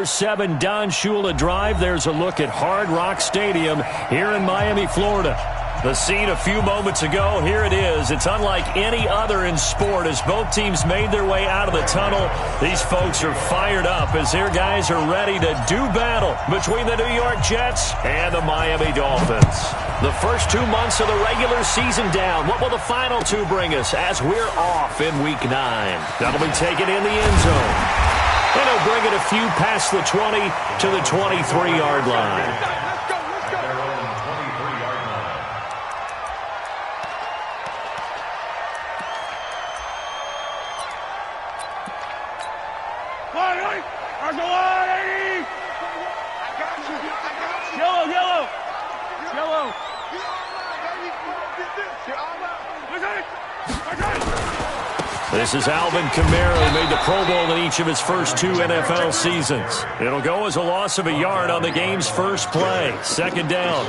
7 Don Shula Drive. There's a look at Hard Rock Stadium here in Miami, Florida. The scene a few moments ago, here it is. It's unlike any other in sport as both teams made their way out of the tunnel. These folks are fired up as their guys are ready to do battle between the New York Jets and the Miami Dolphins. The first 2 months of the regular season down. What will the final 2 bring us as we're off in Week 9? That'll be taken in the end zone. And he'll bring it a few past the 20 to the 23-yard line. This is Alvin Kamara, who made the Pro Bowl in each of his first 2 NFL seasons. It'll go as a loss of a yard on the game's first play. Second down.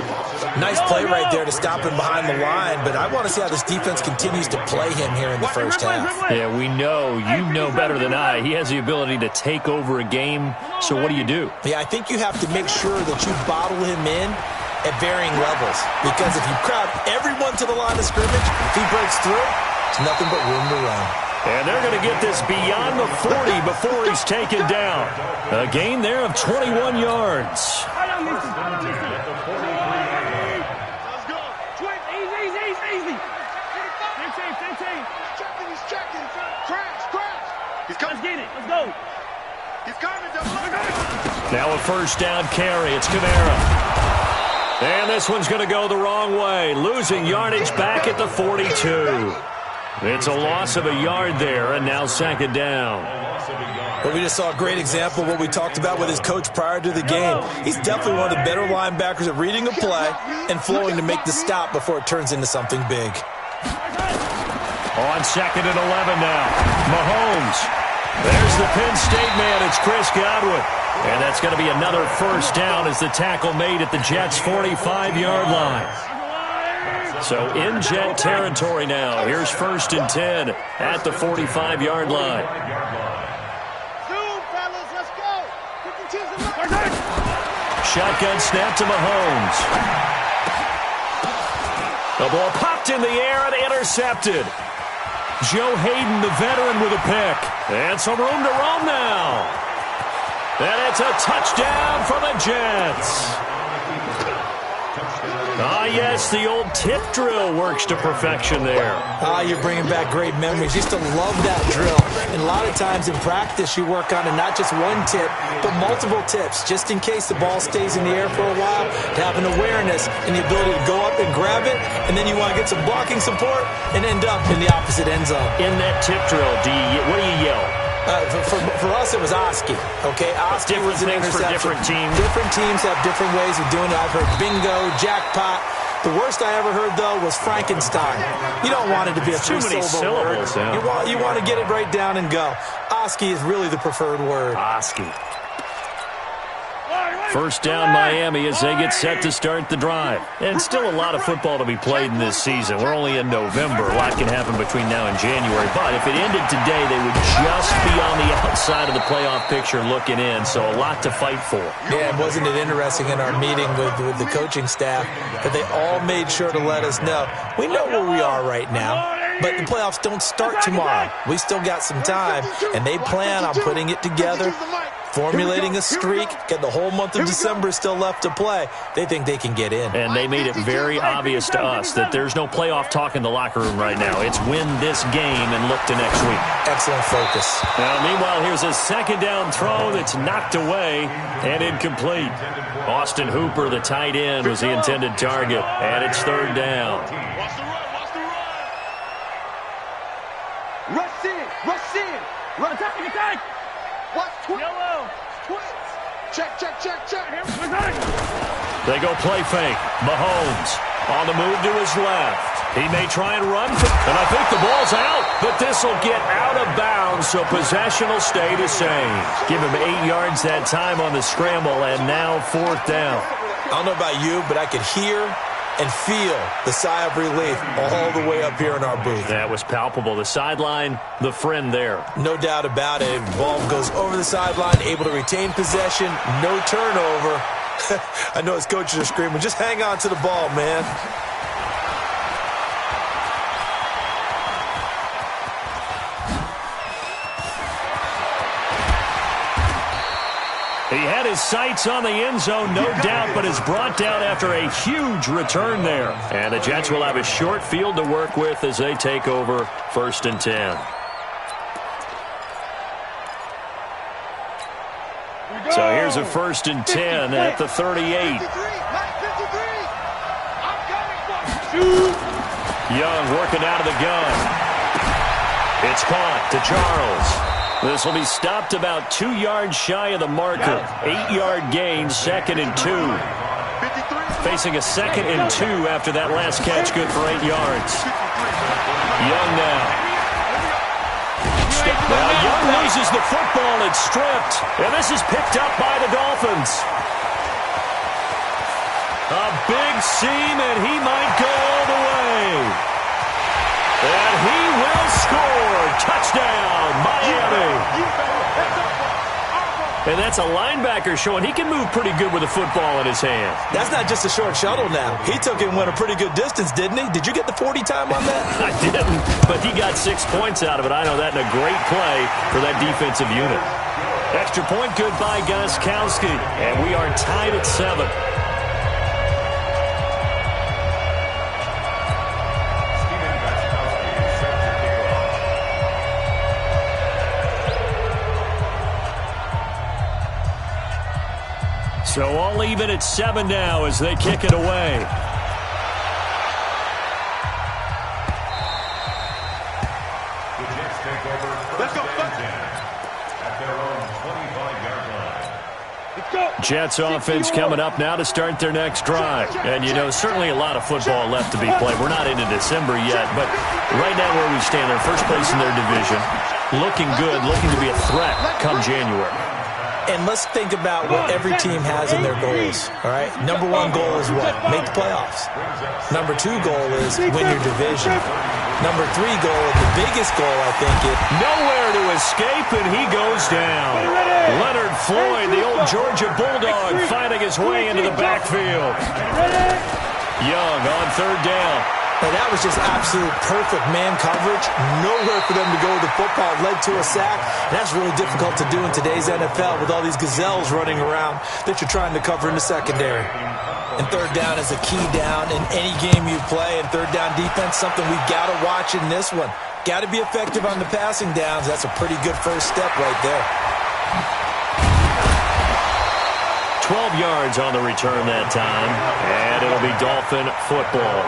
Nice play right there to stop him behind the line, but I want to see how this defense continues to play him here in the first half. Yeah, we know. You know better than I. He has the ability to take over a game, so what do you do? Yeah, I think you have to make sure that you bottle him in at varying levels, because if you crowd everyone to the line of scrimmage, if he breaks through, it's nothing but room to run. And they're going to get this beyond the 40 before he's taken down. A gain there of 21 yards. Let's go. Easy. 15. He's checking. Crash. He's coming. Let's get it. Let's go. He's coming. Now a first down carry. It's Kamara. And this one's going to go the wrong way. Losing yardage back at the 42. It's a loss of a yard there, and now second down. Well, we just saw a great example of what we talked about with his coach prior to the game. He's definitely one of the better linebackers at reading a play and flowing to make the stop before it turns into something big. On second and 11 now. Mahomes. There's the Penn State man. It's Chris Godwin. And that's going to be another first down as the tackle made at the Jets' 45-yard line. So in Jet territory now. Here's first and 10 at the 45-yard line. Shotgun snap to Mahomes. The ball popped in the air and intercepted. Joe Hayden, the veteran, with a pick. And some room to roam now. And it's a touchdown for the Jets. Yes, the old tip drill works to perfection there. You're bringing back great memories. Used to love that drill. And a lot of times in practice, you work on it, not just one tip, but multiple tips, just in case the ball stays in the air for a while, to have an awareness and the ability to go up and grab it, and then you want to get some blocking support and end up in the opposite end zone. In that tip drill, what do you yell? For us, it was Oski. Okay, Oski was an interception. For different teams. Different teams have different ways of doing it. I've heard bingo, jackpot. The worst I ever heard, though, was Frankenstein. You don't want it to be a three-syllable word. Yeah. You want to get it right down and go. Oski is really the preferred word. Oski. First down Miami as they get set to start the drive. And still a lot of football to be played in this season. We're only in November. A lot can happen between now and January. But if it ended today, they would just be on the outside of the playoff picture looking in. So a lot to fight for. Yeah, wasn't it interesting in our meeting with the coaching staff that they all made sure to let us know. We know where we are right now, but the playoffs don't start tomorrow. We still got some time, and they plan on putting it together, formulating a streak, get the whole month of December still left to play. They think they can get in. And they made it very obvious to us that there's no playoff talk in the locker room right now. It's win this game and look to next week. Excellent focus. Now, meanwhile, here's a second down throw that's knocked away and incomplete. Austin Hooper, the tight end, was the intended target, and it's third down. Rush in. Run, attack. Watch twitch. Yellow. Twitch. Check. They go play fake. Mahomes on the move to his left. He may try and run, and I think the ball's out, but this will get out of bounds, so possession will stay the same. Give him 8 yards that time on the scramble, and now fourth down. I don't know about you, but I could hear and feel the sigh of relief all the way up here in our booth. That was palpable. The sideline, the friend there. No doubt about it. Ball goes over the sideline, able to retain possession, no turnover. I know his coaches are screaming, just hang on to the ball, man. He had his sights on the end zone, no doubt, but is brought down after a huge return there. And the Jets will have a short field to work with as they take over 1st and 10. So here's a 1st and 10 at the 38. Young working out of the gun. It's caught to Charles. This will be stopped about 2 yards shy of the marker. 8-yard gain, 2nd and 2. Facing a 2nd and 2 after that last catch, good for 8 yards. Young now. Now Young loses the football. It's stripped. And this is picked up by the Dolphins. A big seam, and he might go all the way. And he will score. Touchdown, Miami. And that's a linebacker showing he can move pretty good with a football in his hand. That's not just a short shuttle now. He took it and went a pretty good distance, didn't he? Did you get the 40 time on that? I didn't, but he got 6 points out of it. I know that, in a great play for that defensive unit. Extra point good by Gostkowski, and we are tied at 7. So all even at 7 now as they kick it away. Let's go. Jets offense coming up now to start their next drive. And, you know, certainly a lot of football left to be played. We're not into December yet, but right now where we stand, they're first place in their division. Looking good, looking to be a threat come January. And let's think about what every team has in their goals, all right? Number 1 goal is what? Make the playoffs. Number 2 goal is win your division. Number 3 goal, and the biggest goal, I think, is nowhere to escape, and he goes down. Leonard Floyd, the old Georgia Bulldog, finding his way into the backfield. Young on 3rd down. And that was just absolute perfect man coverage. Nowhere for them to go with the football. Led to a sack. And that's really difficult to do in today's NFL with all these gazelles running around that you're trying to cover in the secondary. And 3rd down is a key down in any game you play. And 3rd down defense, something we've got to watch in this one. Got to be effective on the passing downs. That's a pretty good first step right there. 12 yards on the return that time. And it'll be Dolphin football.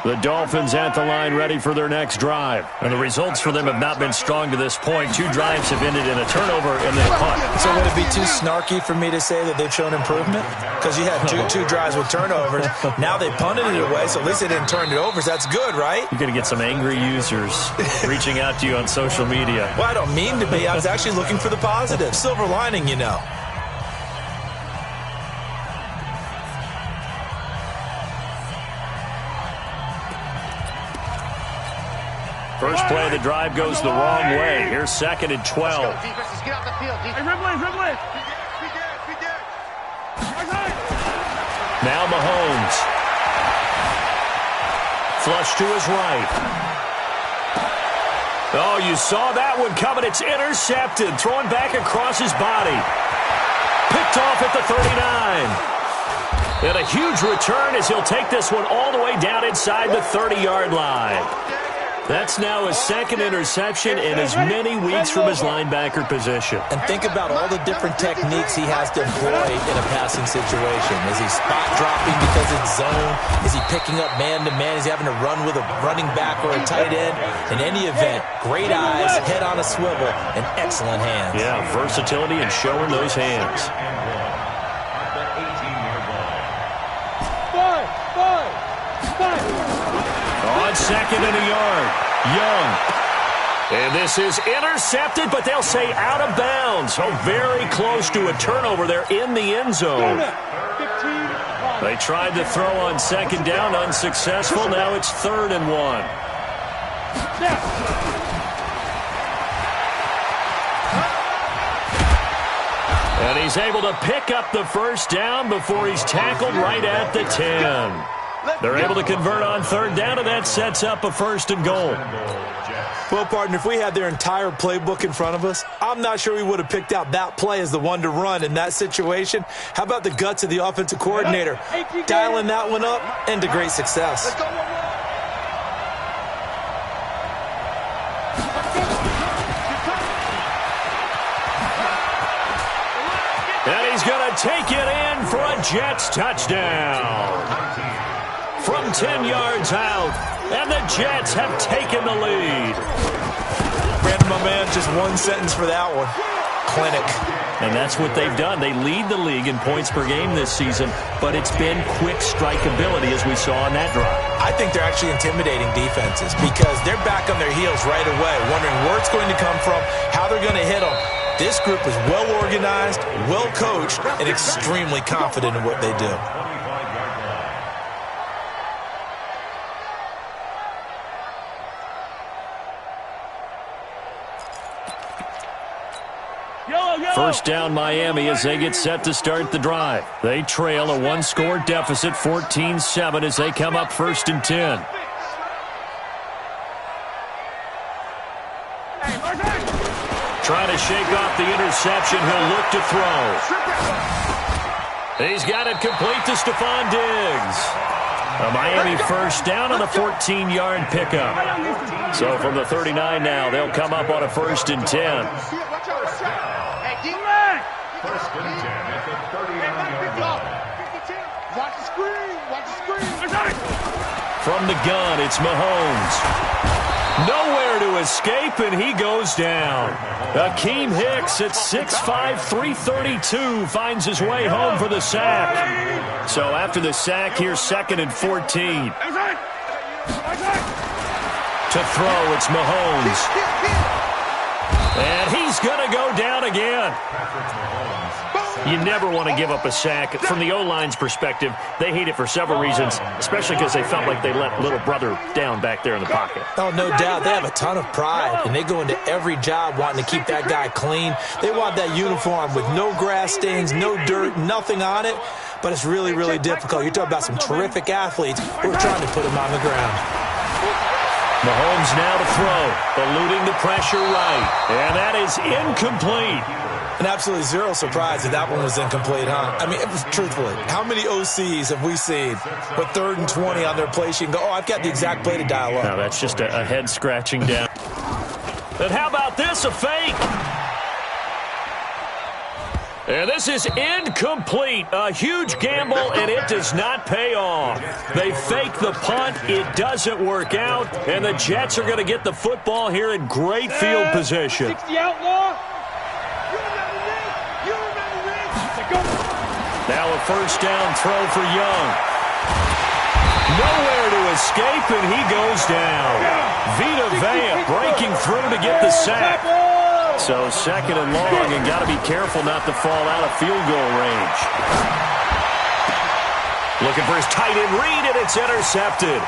The Dolphins at the line ready for their next drive. And the results for them have not been strong to this point. 2 drives have ended in a turnover and then a punt. So would it be too snarky for me to say that they've shown improvement? Because you had two drives with turnovers. Now they punted it away, so at least they didn't turn it over. So that's good, right? You're going to get some angry users reaching out to you on social media. Well, I don't mean to be. I was actually looking for the positive. Silver lining, you know. First play of the drive goes the wrong way. Here's 2nd and 12. Now Mahomes. Flush to his right. Oh, you saw that one coming. It's intercepted. Throwing back across his body. Picked off at the 39. And a huge return as he'll take this one all the way down inside the 30-yard line. That's now his 2nd interception in as many weeks from his linebacker position. And think about all the different techniques he has to employ in a passing situation. Is he spot dropping because it's zone? Is he picking up man-to-man? Is he having to run with a running back or a tight end? In any event, great eyes, head on a swivel, and excellent hands. Yeah, versatility and showing those hands. On 2nd and a yard. Young. And this is intercepted, but they'll say out of bounds. So very close to a turnover there in the end zone. They tried to throw on second down, unsuccessful. Now it's 3rd and 1. And he's able to pick up the first down before he's tackled right at the 10. They're able to convert on 3rd down, and that sets up a 1st and goal. Well, partner, if we had their entire playbook in front of us, I'm not sure we would have picked out that play as the one to run in that situation. How about the guts of the offensive coordinator? Dialing that one up into great success. And he's going to take it in for a Jets touchdown. From 10 yards out, and the Jets have taken the lead. Brandon, my man, just one sentence for that one. Clinic. And that's what they've done. They lead the league in points per game this season, but it's been quick strikeability as we saw on that drive. I think they're actually intimidating defenses because they're back on their heels right away, wondering where it's going to come from, how they're going to hit them. This group is well organized, well coached, and extremely confident in what they do. First down Miami as they get set to start the drive. They trail a one-score deficit, 14-7, as they come up 1st and 10. Trying to shake off the interception. He'll look to throw. He's got it complete to Stephon Diggs. A Miami first down on a 14-yard pickup. So from the 39 now, they'll come up on a 1st and 10. First and 10 at the 39-yard line. Watch the screen. Watch the screen. From the gun, it's Mahomes. Nowhere to escape, and he goes down. Akeem Hicks at 6'5", 332 finds his way home for the sack. So after the sack, here's 2nd and 14. To throw, it's Mahomes. And he's going to go down again. You never want to give up a sack. From the O-line's perspective, they hate it for several reasons, especially because they felt like they let little brother down back there in the pocket. Oh, no doubt. They have a ton of pride, and they go into every job wanting to keep that guy clean. They want that uniform with no grass stains, no dirt, nothing on it, but it's really, really difficult. You're talking about some terrific athletes who are trying to put him on the ground. Mahomes now to throw, eluding the pressure right, and that is incomplete. And absolutely zero surprise that that one was incomplete, huh? I mean, truthfully, how many OCs have we seen with 3rd and 20 on their play sheet and go, oh, I've got the exact play to dial up? No, that's just a head scratching down. And how about this, a fake? And this is incomplete. A huge gamble, and it does not pay off. They fake the punt. It doesn't work out, and the Jets are going to get the football here in great field position. 60 outlaw. Now a first down throw for Young. Nowhere to escape, and he goes down. Vita Vea breaking through to get the sack. So 2nd and long, and got to be careful not to fall out of field goal range. Looking for his tight end read, and it's intercepted.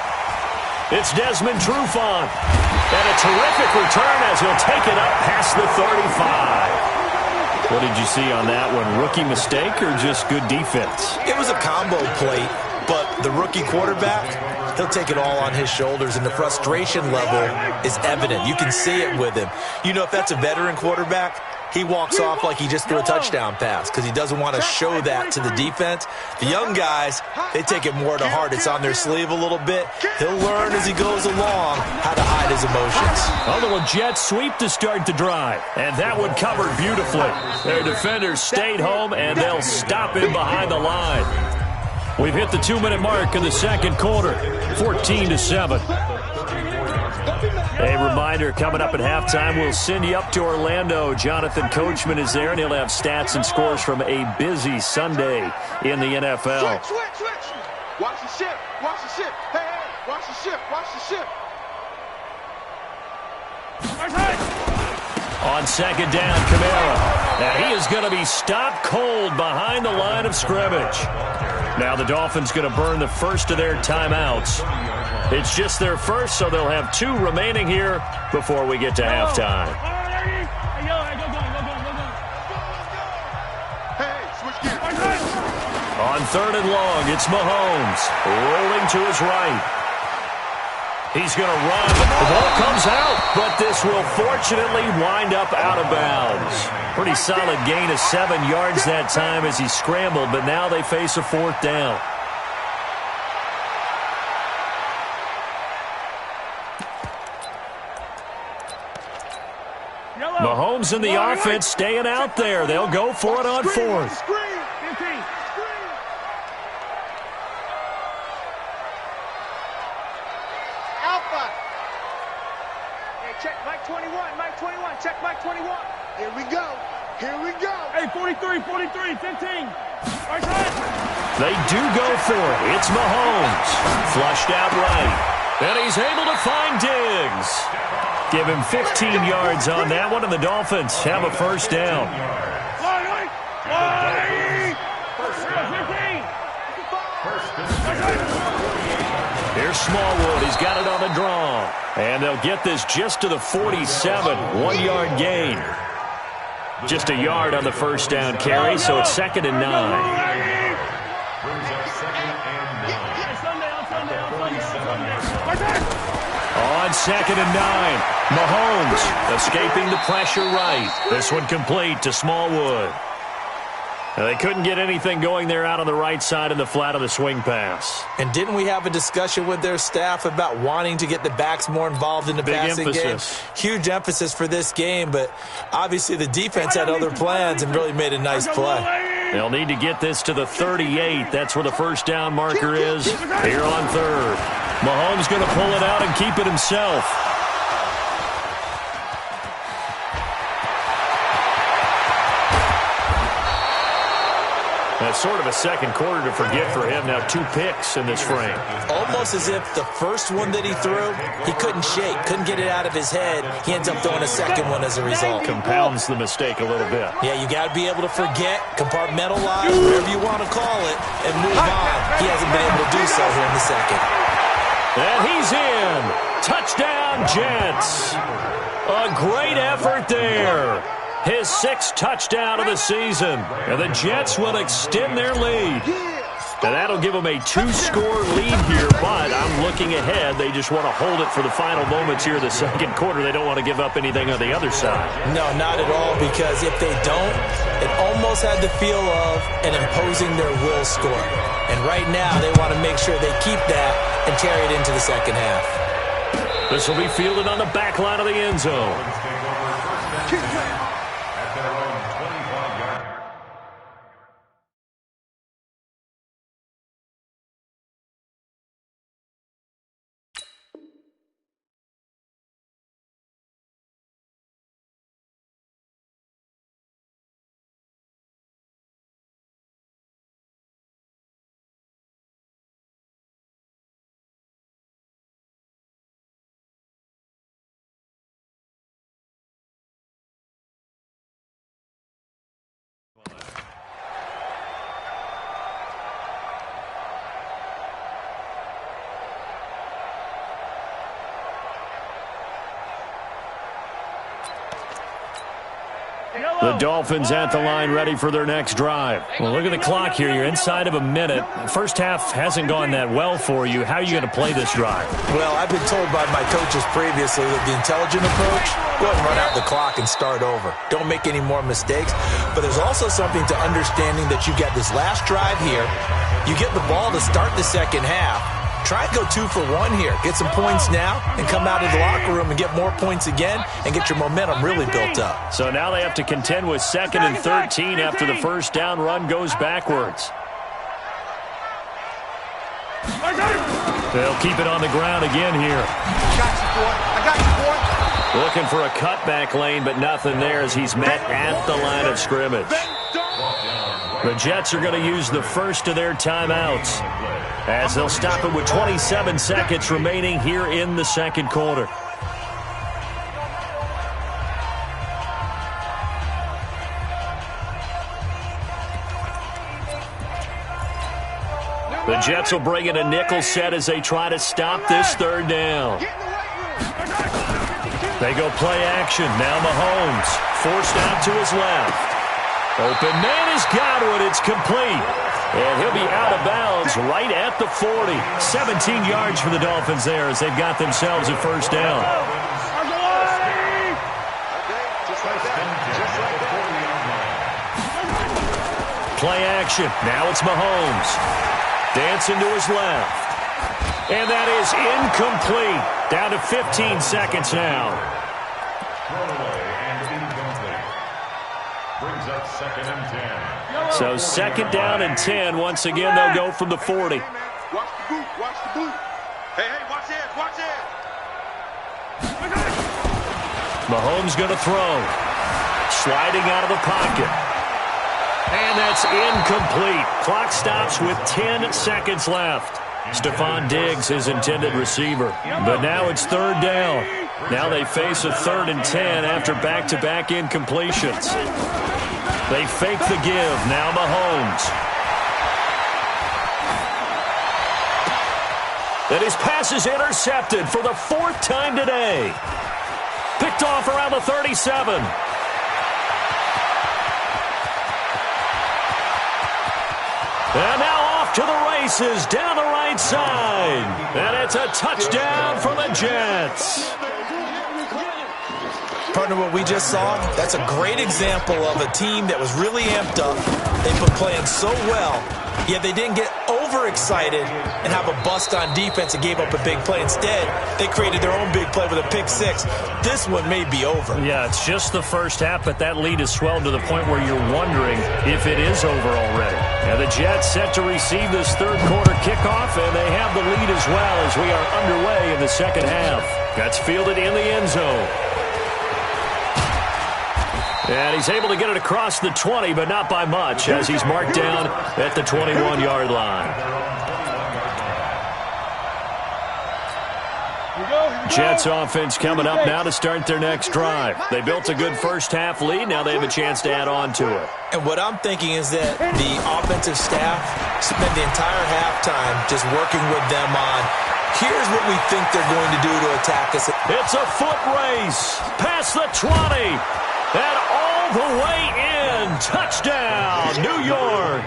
It's Desmond Trufant. And a terrific return as he'll take it up past the 35. What did you see on that one? Rookie mistake or just good defense? It was a combo plate, but the rookie quarterback, he'll take it all on his shoulders, and the frustration level is evident. You can see it with him. You know, if that's a veteran quarterback, he walks off like he just threw a touchdown pass because he doesn't want to show that to the defense. The young guys, they take it more to heart. It's on their sleeve a little bit. He'll learn as he goes along how to hide his emotions. A little jet sweep to start the drive, and that one covered beautifully. Their defenders stayed home, and they'll stop him behind the line. We've hit the 2-minute mark in the second quarter, 14-7. A reminder, coming up at halftime, we'll send you up to Orlando. Jonathan Coachman is there, and he'll have stats and scores from a busy Sunday in the NFL. Switch. Watch the ship. Watch the ship. Hey, watch the ship. Watch the ship. On second down, Kamara. Now he is going to be stopped cold behind the line of scrimmage. Now the Dolphins going to burn the first of their timeouts. It's just their first, so they'll have 2 remaining here before we get to halftime. On 3rd and long, it's Mahomes rolling to his right. He's going to run. The ball comes out, but this will fortunately wind up out of bounds. Pretty solid gain of 7 yards that time as he scrambled, but now they face a 4th down. Mahomes and the offense staying out there. They'll go for it on 4th. Check Mike 21, Mike 21, check Mike 21. Here we go, here we go. Hey, 43, 43, 15. Right side. They do go for it. It's Mahomes. Flushed out right. And he's able to find Diggs. Give him 15 yards on that one, and the Dolphins have a 1st down. Here's Smallwood. He's got it on the draw. And they'll get this just to the 47. 1-yard gain. Just a yard on the 1st down carry, so it's 2nd and 9. On 2nd and 9, Mahomes escaping the pressure right. This one complete to Smallwood. Now, they couldn't get anything going there out on the right side of the flat of the swing pass. And didn't we have a discussion with their staff about wanting to get the backs more involved in the passing game? Huge emphasis for this game, but obviously the defense had other plans and really made a nice play. They'll need to get this to the 38. That's where the 1st down marker is here on 3rd. Mahomes going to pull it out and keep it himself. That's sort of a second quarter to forget for him. Now 2 picks in this frame. Almost as if the first one that he threw, he couldn't shake, couldn't get it out of his head. He ends up throwing a second one as a result. Compounds the mistake a little bit. Yeah, you got to be able to forget, compartmentalize, whatever you want to call it, and move on. He hasn't been able to do so here in the second. And he's in. Touchdown, Jets. A great effort there. His 6th touchdown of the season. And the Jets will extend their lead. And that'll give them a 2-score lead here, but I'm looking ahead. They just want to hold it for the final moments here of the second quarter. They don't want to give up anything on the other side. No, not at all, because if they don't, it almost had the feel of an imposing their will score. And right now, they want to make sure they keep that and carry it into the second half. This will be fielded on the back line of the end zone. The Dolphins at the line, ready for their next drive. Well, look at the clock here. You're inside of a minute. First half hasn't gone that well for you. How are you going to play this drive? Well, I've been told by my coaches previously that the intelligent approach, go ahead and run out the clock and start over. Don't make any more mistakes. But there's also something to understanding that you've got this last drive here. You get the ball to start the second half. Try and go 2 for 1 here. Get some points now and come out of the locker room and get more points again and get your momentum really built up. So now they have to contend with 2nd and 13 after the first down run goes backwards. They'll keep it on the ground again here. I got you, boy. Looking for a cutback lane, but nothing there as he's met at the line of scrimmage. The Jets are going to use the first of their timeouts, as they'll stop it with 27 seconds remaining here in the second quarter. The Jets will bring in a nickel set as they try to stop this third down. They go play action. Now Mahomes forced out to his left. Open man has got it. It's complete. And he'll be out of bounds right at the 40. 17 yards for the Dolphins there as they've got themselves a first down. Play action. Now it's Mahomes. Dancing to his left. And that is incomplete. Down to 15 seconds now. Brings up 2nd and 10. So 2nd down and 10. Once again, they'll go from the 40. Watch the boot. Watch the boot. Hey, watch this. Watch this. Mahomes going to throw. Sliding out of the pocket. And that's incomplete. Clock stops with 10 seconds left. Stephon Diggs, his intended receiver. But now it's 3rd down. Now they face a 3rd and 10 after back-to-back incompletions. They fake the give. Now Mahomes. And his pass is intercepted for the 4th time today. Picked off around the 37. And now off to the races down the right side. And it's a touchdown for the Jets. Partner, what we just saw, that's a great example of a team that was really amped up. They've been playing so well, yet they didn't get overexcited and have a bust on defense and gave up a big play. Instead, they created their own big play with a pick six. This one may be over. Yeah, it's just the first half, but that lead has swelled to the point where you're wondering if it is over already. And the Jets set to receive this third quarter kickoff, and they have the lead as well as we are underway in the second half. That's fielded in the end zone. And he's able to get it across the 20, but not by much, as he's marked down at the 21-yard line. Jets offense coming up now to start their next drive. They built a good first-half lead. Now they have a chance to add on to it. And what I'm thinking is that the offensive staff spent the entire halftime just working with them on, here's what we think they're going to do to attack us. It's a foot race past the 20. And all the way in. Touchdown, New York.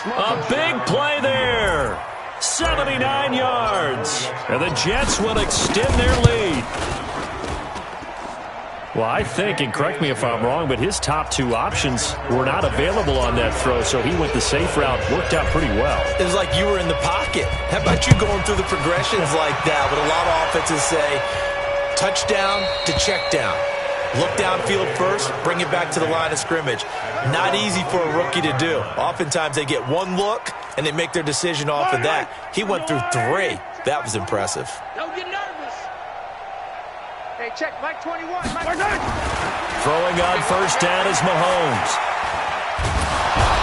A big play there. 79 yards. And the Jets will extend their lead. Well, I think, and correct me if I'm wrong, but his top two options were not available on that throw, so he went the safe route. Worked out pretty well. It was like you were in the pocket. How about you going through the progressions like that? But a lot of offenses say touchdown to check down. Look downfield first, bring it back to the line of scrimmage. Not easy for a rookie to do. Oftentimes they get one look, and they make their decision off of that. He went through 3. That was impressive. Don't get nervous. Hey, check, Mike 21. Throwing on first down is Mahomes.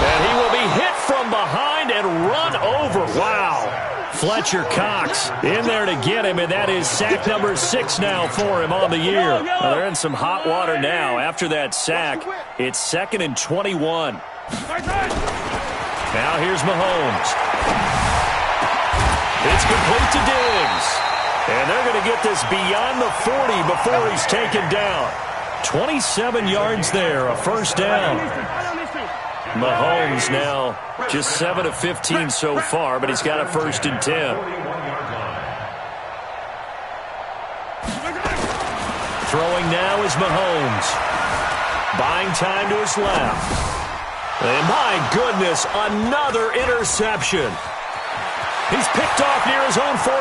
And he will be hit from behind and run over. Wow. Fletcher Cox in there to get him, and that is sack number 6 now for him on the year. Well, they're in some hot water now. After that sack, it's 2nd and 21. Now here's Mahomes. It's complete to Diggs. And they're going to get this beyond the 40 before he's taken down. 27 yards there, a first down. Mahomes now just 7 of 15 so far, but he's got a 1st and 10. Throwing now is Mahomes. Buying time to his left. And my goodness, another interception. He's picked off near his own 48.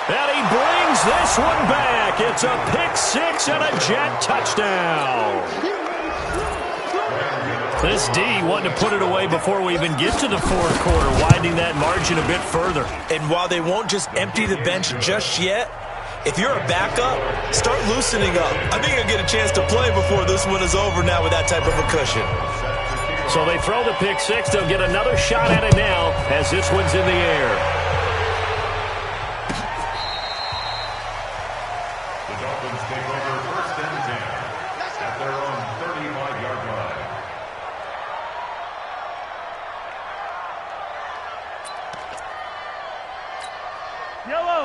And he brings this one back. It's a pick 6 and a Jet touchdown. This D wanting to put it away before we even get to the fourth quarter, widening that margin a bit further. And while they won't just empty the bench just yet, if you're a backup, start loosening up. I think you'll get a chance to play before this one is over now with that type of a cushion. So they throw the pick 6. They'll get another shot at it now as this one's in the air. The Dolphins take over 1st and 10 at their own 35-yard line.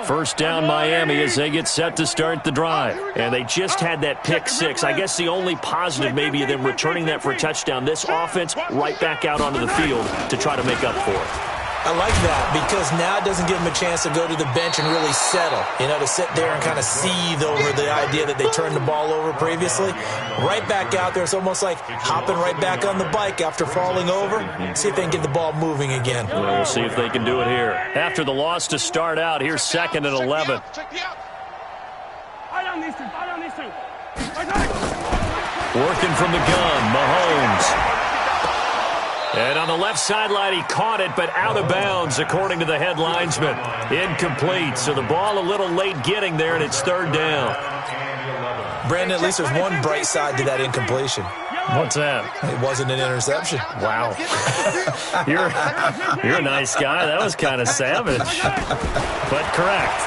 First down Miami as they get set to start the drive. And they just had that pick six. I guess the only positive maybe of them returning that for a touchdown. This offense right back out onto the field to try to make up for it. I like that because now it doesn't give them a chance to go to the bench and really settle, to sit there and kind of seethe over the idea that they turned the ball over previously. Right back out there. It's almost like hopping right back on the bike after falling over. See if they can get the ball moving again. We'll see if they can do it here. After the loss to start out, here's 2nd and 11. Working from the gun, Mahomes. And on the left sideline, he caught it, but out of bounds, according to the head linesman. Incomplete, so the ball a little late getting there, and it's 3rd down. Brandon, at least there's one bright side to that incompletion. What's that? It wasn't an interception. Wow. You're a nice guy. That was kind of savage. But correct.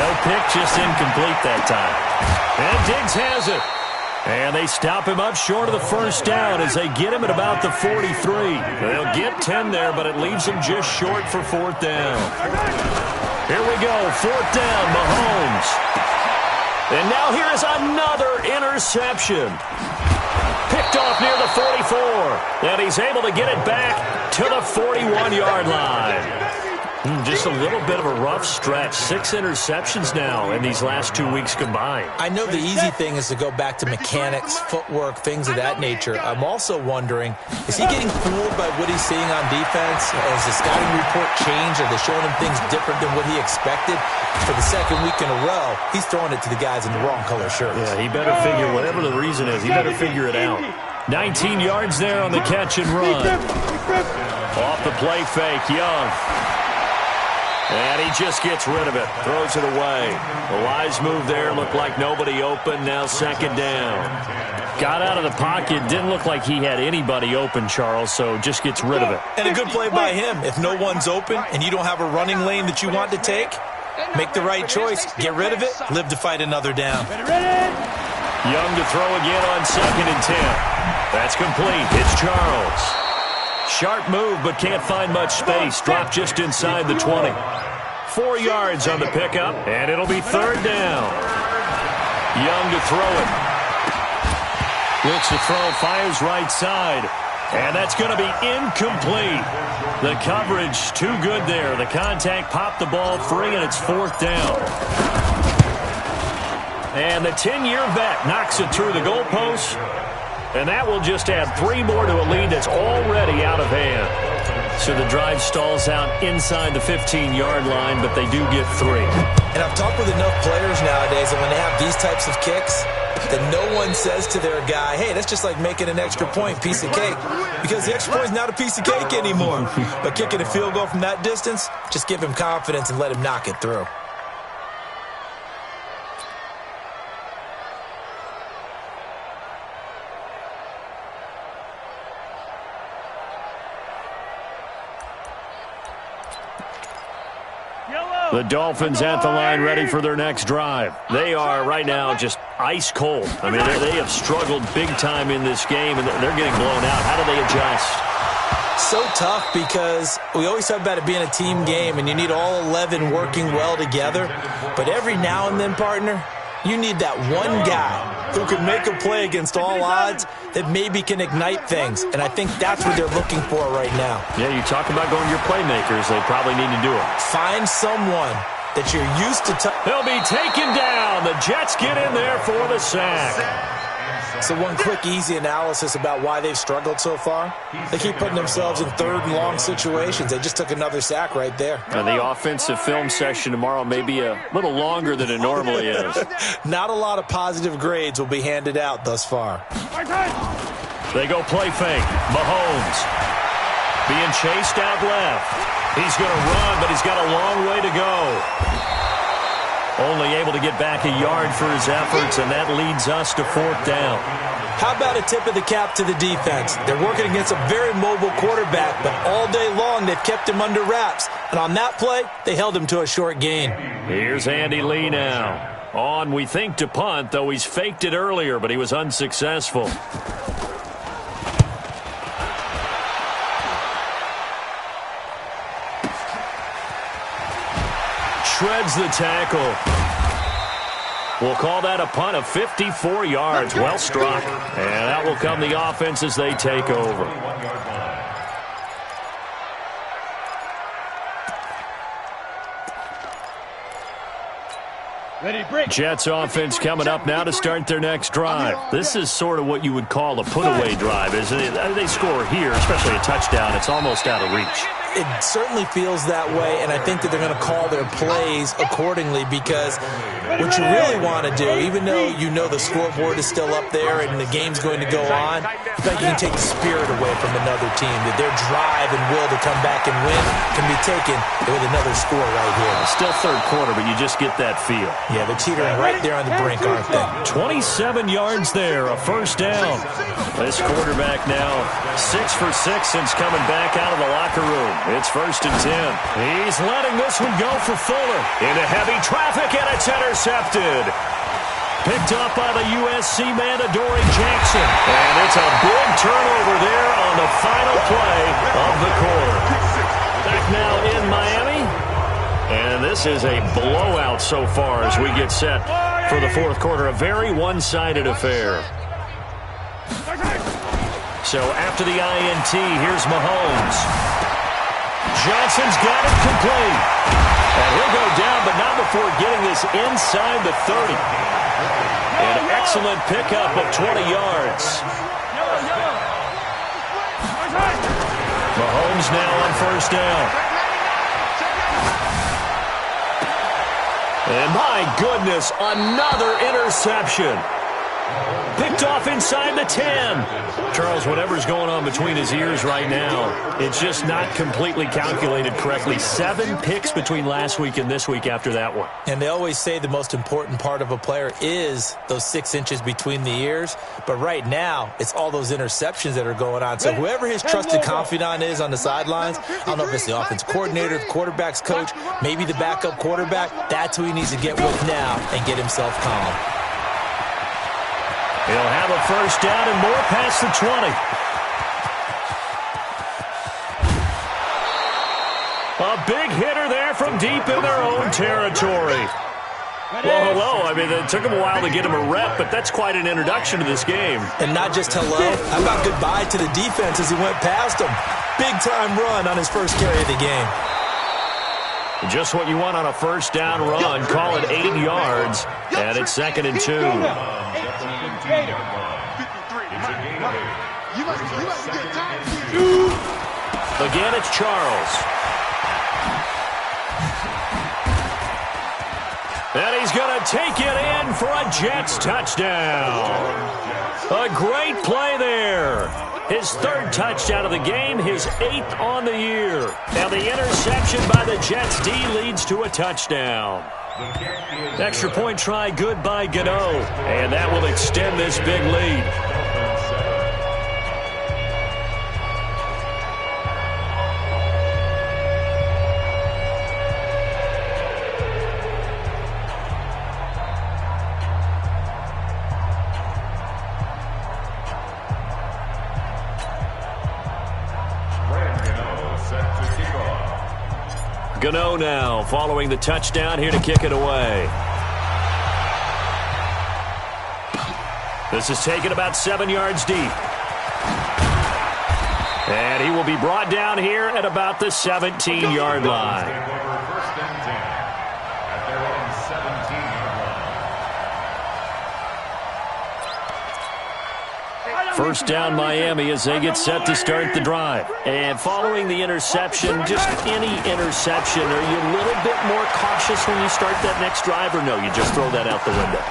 No pick, just incomplete that time. And Diggs has it. And they stop him up short of the first down as they get him at about the 43. They'll get 10 there, but it leaves them just short for 4th down. Here we go, 4th down, Mahomes. And now here is another interception. Picked off near the 44. And he's able to get it back to the 41-yard line. Just a little bit of a rough stretch. 6 interceptions now in these last 2 weeks combined. I know the easy thing is to go back to mechanics, footwork, things of that nature. I'm also wondering, is he getting fooled by what he's seeing on defense? Has the scouting report changed? Are they showing him things different than what he expected? For the 2nd week in a row, he's throwing it to the guys in the wrong color shirts. Yeah, he better figure, whatever the reason is, he better figure it out. 19 yards there on the catch and run. Off the play fake, Young. And he just gets rid of it, throws it away. A wise move there, looked like nobody open, now 2nd down. Got out of the pocket, didn't look like he had anybody open, Charles, so just gets rid of it. And a good play by him. If no one's open and you don't have a running lane that you want to take, make the right choice, get rid of it, live to fight another down. Young to throw again on 2nd and 10. That's complete, it's Charles. Sharp move, but can't find much space. Dropped just inside the 20. 4 yards on the pickup, and it'll be 3rd down. Young to throw it. Looks to throw, fires right side. And that's going to be incomplete. The coverage too good there. The contact popped the ball free, and it's 4th down. And the 10-year vet knocks it through the goalpost. And that will just add 3 more to a lead that's already out of hand. So the drive stalls out inside the 15-yard line, but they do get 3. And I've talked with enough players nowadays that when they have these types of kicks, that no one says to their guy, hey, that's just like making an extra point, piece of cake. Because the extra point is not a piece of cake anymore. But kicking a field goal from that distance, just give him confidence and let him knock it through. The Dolphins at the line ready for their next drive. They are right now just ice cold. I mean, they have struggled big time in this game, and they're getting blown out. How do they adjust? So tough because we always talk about it being a team game, and you need all 11 working well together. But every now and then, partner, you need that one guy who can make a play against all odds that maybe can ignite things. And I think that's what they're looking for right now. Yeah, you talk about going to your playmakers. They probably need to do it. Find someone that you're used to. They'll be taken down. The Jets get in there for the sack. So one quick, easy analysis about why they've struggled so far. They keep putting themselves in 3rd and long situations. They just took another sack right there. And the offensive film session tomorrow may be a little longer than it normally is. Not a lot of positive grades will be handed out thus far. They go play fake. Mahomes being chased out left. He's going to run, but he's got a long way to go. Only able to get back a yard for his efforts, and that leads us to 4th down. How about a tip of the cap to the defense? They're working against a very mobile quarterback, but all day long they've kept him under wraps. And on that play, they held him to a short gain. Here's Andy Lee now. On, we think, to punt, though he's faked it earlier, but he was unsuccessful. shreds the tackle. We'll call that a punt of 54 yards. Well struck. And that will come the offense as they take over. Jets offense coming up now to start their next drive. This is sort of what you would call a put-away drive, isn't it? They score here, especially a touchdown. It's almost out of reach. It certainly feels that way, and I think that they're going to call their plays accordingly, because what you really want to do, even though you know the scoreboard is still up there and the game's going to go on, I think you can take the spirit away from another team, that their drive and will to come back and win can be taken with another score right here. Still third quarter, but you just get that feel. Yeah, they're teetering right there on the brink, aren't they? 27 yards there, a first down. This quarterback now 6 for 6 since coming back out of the locker room. It's 1st and 10. He's letting this one go for Fuller. Into heavy traffic, and it's intercepted. Picked up by the USC man, Adoree Jackson. And it's a big turnover there on the final play of the quarter. Back now in Miami. And this is a blowout so far as we get set for the fourth quarter. A very one-sided affair. So after the INT, here's Mahomes. Johnson's got it complete. And he'll go down, but not before getting this inside the 30. An excellent pickup of 20 yards. Mahomes now on first down. And my goodness, another interception. Picked off inside the 10. Charles, whatever's going on between his ears right now, it's just not completely calculated correctly. 7 picks between last week and this week after that one. And they always say the most important part of a player is those 6 inches between the ears. But right now, it's all those interceptions that are going on. So whoever his trusted confidant is on the sidelines, I don't know if it's the offense coordinator, the quarterback's coach, maybe the backup quarterback, that's who he needs to get with now and get himself calm. He'll have a first down and more past the 20. A big hitter there from deep in their own territory. Well, hello. I mean, it took him a while to get him a rep, but that's quite an introduction to this game. And not just hello. How about goodbye to the defense as he went past him? Big-time run on his first carry of the game. Just what you want on a first down run. Call it 8 yards, and it's 2nd and 2. Again, it's Charles. And he's going to take it in for a Jets touchdown. A great play there. His 3rd touchdown of the game, his 8th on the year. Now the interception by the Jets D leads to a touchdown. Extra point try, good by Gano. And that will extend this big lead. Gano now following the touchdown here to kick it away. This is taken about 7 yards deep. And he will be brought down here at about the 17-yard line. First down Miami as they get set to start the drive. And following the interception, just any interception, are you a little bit more cautious when you start that next drive, or no, you just throw that out the window?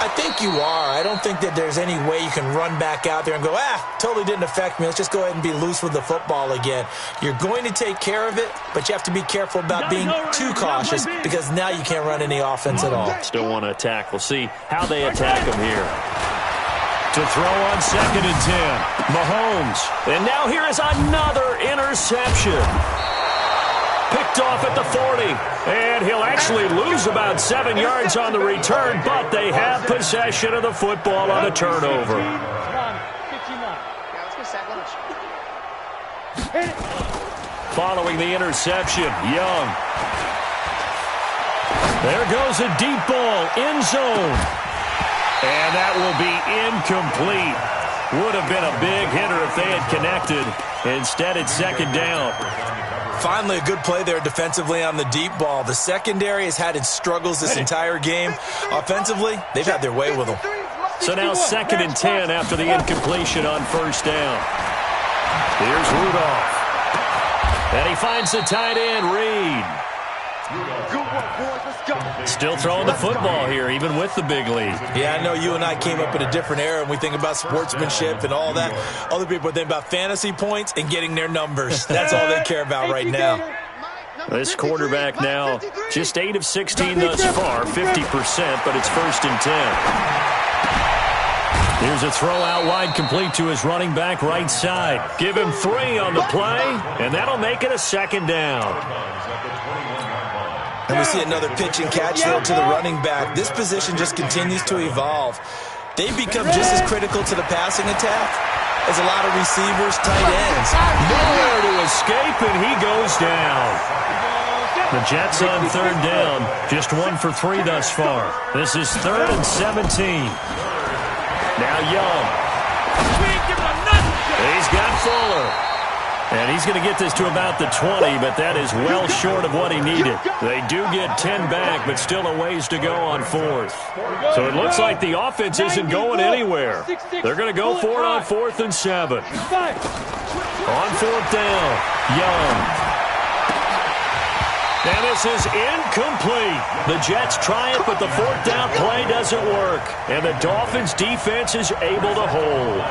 I think you are. I don't think that there's any way you can run back out there and go, totally didn't affect me. Let's just go ahead and be loose with the football again. You're going to take care of it, but you have to be careful about being too cautious because now you can't run any offense at all. Still want to attack. We'll see how they attack him here. To throw on 2nd and 10. Mahomes. And now here is another interception. Picked off at the 40. And he'll actually lose about 7 yards on the return, but they have possession of the football on a turnover. Following the interception, Young. There goes a deep ball, end zone. And that will be incomplete. Would have been a big hitter if they had connected. Instead, it's second down. Finally, a good play there defensively on the deep ball. The secondary has had its struggles this entire game. Offensively, they've had their way with them. So now 2nd and 10 after the incompletion on first down. Here's Rudolph. And he finds the tight end, Reed. Still throwing the football here, even with the big lead. Yeah, I know you and I came up in a different era, and we think about sportsmanship and all that. Other people think about fantasy points and getting their numbers. That's all they care about right now. This quarterback now just 8 of 16 thus far, 50%, but it's 1st and 10. Here's a throw out wide, complete to his running back right side. Give him 3 on the play, and that'll make it a second down. And we see another pitch and catch there to the running back. This position just continues to evolve. They become just as critical to the passing attack as a lot of receivers, tight ends. Nowhere to escape, and he goes down. The Jets on 3rd down, just 1 for 3 thus far. This is 3rd and 17. Now Young. He's got Fuller. And he's going to get this to about the 20, but that is well short of what he needed. They do get 10 back, but still a ways to go on 4th. So it looks like the offense isn't going anywhere. They're going to go for it on 4th and 7. On 4th down, Young. And this is incomplete. The Jets try it, but the 4th down play doesn't work. And the Dolphins' defense is able to hold.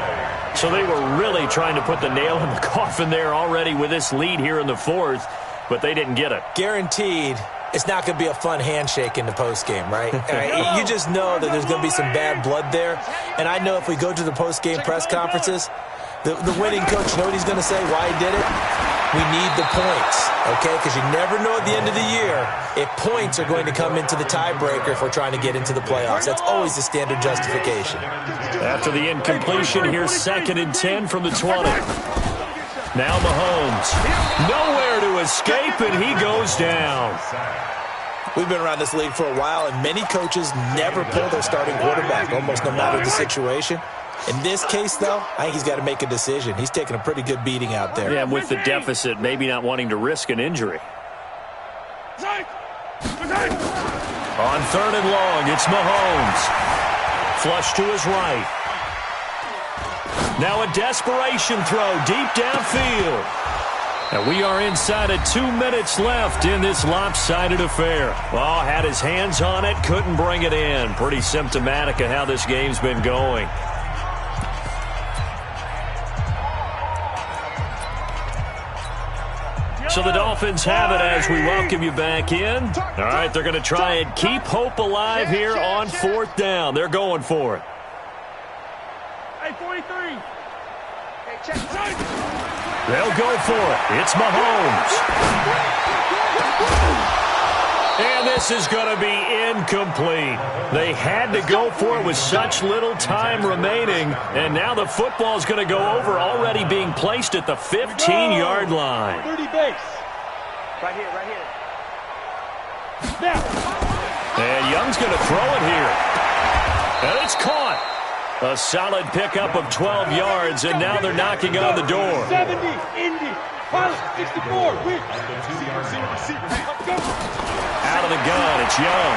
So they were really trying to put the nail in the coffin there already with this lead here in the 4th, but they didn't get it. Guaranteed, it's not going to be a fun handshake in the postgame, right? You just know that there's going to be some bad blood there. And I know if we go to the postgame press conferences, the winning coach, you know what he's going to say, why he did it? We need the points, okay? Because you never know at the end of the year if points are going to come into the tiebreaker if we're trying to get into the playoffs. That's always the standard justification. After the incompletion, here's 2nd and 10 from the 20. Now Mahomes. Nowhere to escape, and he goes down. We've been around this league for a while, and many coaches never pull their starting quarterback, almost no matter the situation. In this case, though, I think he's got to make a decision. He's taking a pretty good beating out there. Yeah, with the deficit, maybe not wanting to risk an injury. On 3rd and long, it's Mahomes. Flush to his right. Now a desperation throw deep downfield. And we are inside of 2 minutes left in this lopsided affair. Well, had his hands on it, couldn't bring it in. Pretty symptomatic of how this game's been going. So the Dolphins have it as we welcome you back in. All right, they're going to try and keep hope alive here on 4th down. They're going for it. Hey, 43. They'll go for it. It's Mahomes. And this is going to be incomplete. They had to go for it with such little time remaining. And now the football is going to go over, already being placed at the 15-yard line. 30 base. Right here, right here. Snap. And Young's going to throw it here. And it's caught. A solid pickup of 12 yards, and now they're knocking on the door. 70, Indy, Pilot, 64, win. Out of the gun, it's Young.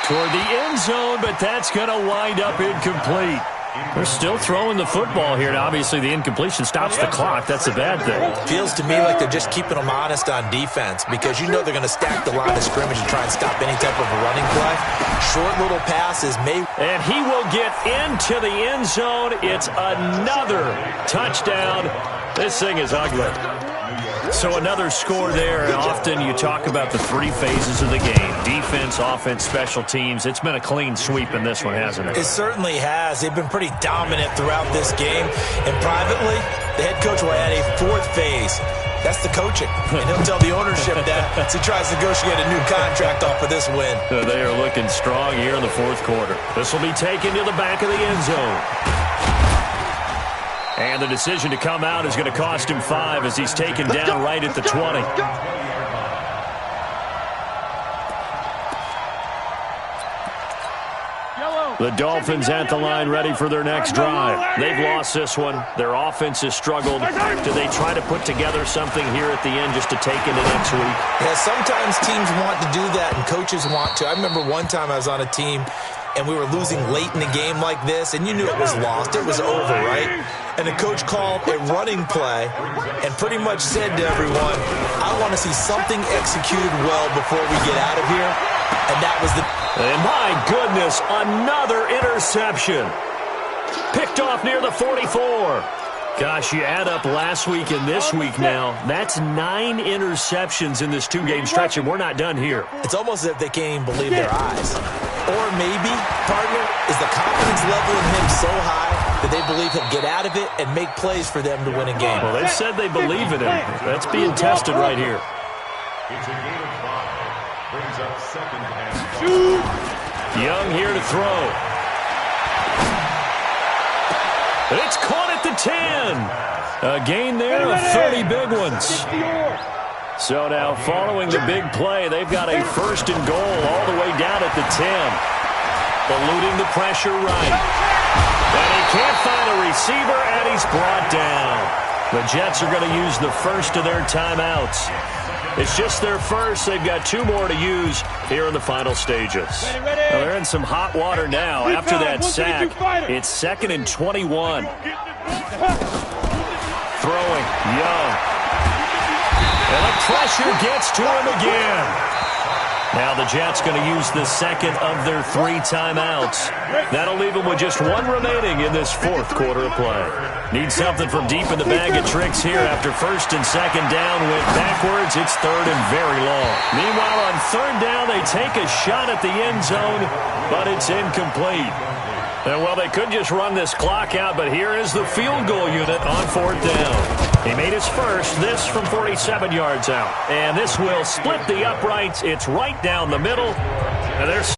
Toward the end zone, but that's going to wind up incomplete. They're still throwing the football here, and obviously the incompletion stops the clock. That's a bad thing. Feels to me like they're just keeping them honest on defense because you know they're going to stack the line of scrimmage and try and stop any type of a running play. Short little passes may... And he will get into the end zone. It's another touchdown. This thing is ugly. So another score there. Often you talk about the 3 phases of the game. Defense, offense, special teams. It's been a clean sweep in this one, hasn't it? It certainly has. They've been pretty dominant throughout this game. And privately, the head coach will add a 4th phase. That's the coaching. And he'll tell the ownership that as he tries to negotiate a new contract off of this win. They are looking strong here in the 4th quarter. This will be taken to the back of the end zone. And the decision to come out is going to cost him 5 as he's taken down right at the 20. The Dolphins at the line ready for their next drive. They've lost this one. Their offense has struggled. Do they try to put together something here at the end just to take into next week? Yeah, sometimes teams want to do that and coaches want to. I remember one time I was on a team and we were losing late in the game like this, and you knew it was lost. It was over, right? And the coach called a running play and pretty much said to everyone, I want to see something executed well before we get out of here. And that was the... And my goodness, another interception. Picked off near the 44. Gosh, you add up last week and this week now. That's 9 interceptions in this 2-game stretch, and we're not done here. It's almost as if they can't even believe their eyes. Or maybe, partner, is the confidence level in him so high that they believe he'll get out of it and make plays for them to win a game. Well, they've said they believe in him. That's being tested right here. It's a game of 5. Brings up second and Young here to throw. It's caught at the 10. A gain there of 30 big ones. So now following the big play, they've got a 1st and goal all the way down at the 10. Eluding the pressure right. And he can't find a receiver, and he's brought down. The Jets are going to use the first of their timeouts. It's just their first. They've got 2 more to use here in the final stages. Well, they're in some hot water now. After that sack, it's 2nd and 21. Throwing, Young. And the pressure gets to him again. Now the Jets going to use the second of their 3 timeouts. That'll leave them with just 1 remaining in this 4th quarter of play. Need something from deep in the bag of tricks here after 1st and 2nd down. Went backwards. It's 3rd and very long. Meanwhile, on 3rd down, they take a shot at the end zone, but it's incomplete. And, well, they could just run this clock out, but here is the field goal unit on 4th down. He made his first, this from 47 yards out. And this will split the uprights. It's right down the middle. And there's